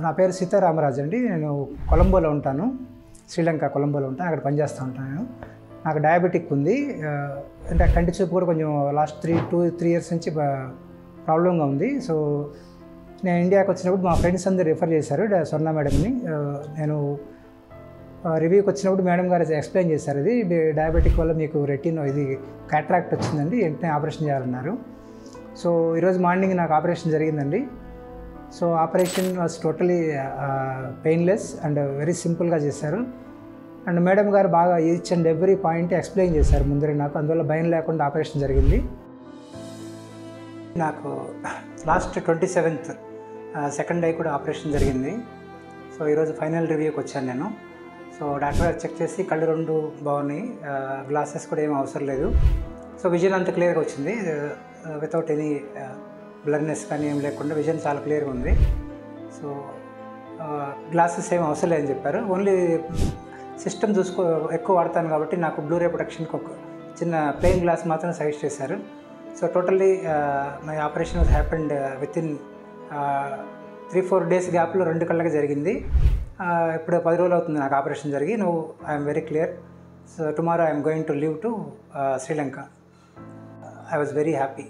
నా పేరు సీతారామరాజు అండి. నేను కొలంబోలో ఉంటాను. శ్రీలంక కొలంబోలో ఉంటాను. అక్కడ పనిచేస్తూ ఉంటాను నేను. నాకు డయాబెటిక్ ఉంది. అంటే కంటి చూపు కూడా కొంచెం లాస్ట్ 3 ఇయర్స్ నుంచి ప్రాబ్లంగా ఉంది. సో నేను ఇండియాకి వచ్చినప్పుడు మా ఫ్రెండ్స్ అందరూ రిఫర్ చేశారు స్వర్ణ మేడంని. నేను రివ్యూకి వచ్చినప్పుడు మేడం గారు ఎక్స్ప్లెయిన్ చేశారు, ఇది డయాబెటిక్ వల్ల మీకు రెటినా ఇది క్యాట్రాక్ట్ వచ్చిందండి, వెంటనే ఆపరేషన్ చేయాలన్నారు. సో ఈరోజు మార్నింగ్ నాకు ఆపరేషన్ జరిగిందండి. So operation was totally painless and very సింపుల్గా చేశారు. అండ్ మేడం గారు బాగా each and every point explain చేశారు ముందరే నాకు, అందువల్ల భయం లేకుండా ఆపరేషన్ జరిగింది. నాకు లాస్ట్ 27th సెకండ్ డే కూడా ఆపరేషన్ జరిగింది. సో ఈరోజు ఫైనల్ రివ్యూకి వచ్చాను నేను. సో డాక్టర్ గారు చెక్ చేసి కళ్ళు 2 బాగున్నాయి, గ్లాసెస్ కూడా ఏం అవసరం లేదు. సో విజన్ అంత క్లియర్గా వచ్చింది, వితౌట్ ఎనీ బ్లర్నెస్ కానీ ఏం లేకుండా విజన్ చాలా క్లియర్గా ఉంది. సో గ్లాసెస్ ఏం అవసరం లేదని చెప్పారు. ఓన్లీ సిస్టమ్ ఎక్కువ వాడతాను కాబట్టి నాకు బ్లూరే ప్రొటెక్షన్కి ఒక చిన్న ప్లెయిన్ గ్లాస్ మాత్రం సజెస్ట్ చేశారు. So totally my operation was happened within 3-4 days గ్యాప్లో 2 కళ్ళకి జరిగింది. ఇప్పుడు 10 రోజులు అవుతుంది నాకు ఆపరేషన్ జరిగి. No I'm very clear. So tomorrow I'm going to leave to Sri Lanka. I was very happy.